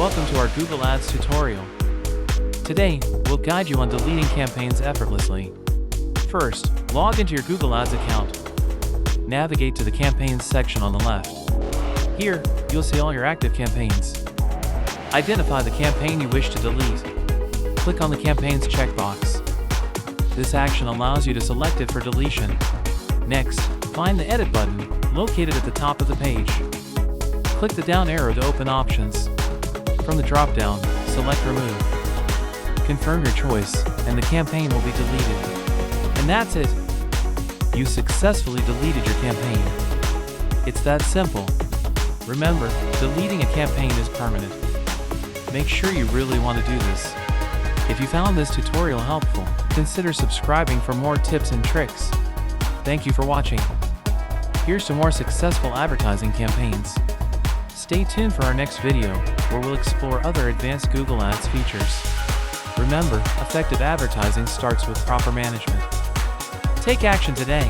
Welcome to our Google Ads tutorial. Today, we'll guide you on deleting campaigns effortlessly. First, log into your Google Ads account. Navigate to the Campaigns section on the left. Here, you'll see all your active campaigns. Identify the campaign you wish to delete. Click on the Campaigns checkbox. This action allows you to select it for deletion. Next, find the Edit button, located at the top of the page. Click the down arrow to open options. From the drop-down, select Remove. Confirm your choice, and the campaign will be deleted. And that's it! You successfully deleted your campaign. It's that simple. Remember, deleting a campaign is permanent. Make sure you really want to do this. If you found this tutorial helpful, consider subscribing for more tips and tricks. Thank you for watching. Here's to more successful advertising campaigns. Stay tuned for our next video, where we'll explore other advanced Google Ads features. Remember, effective advertising starts with proper management. Take action today.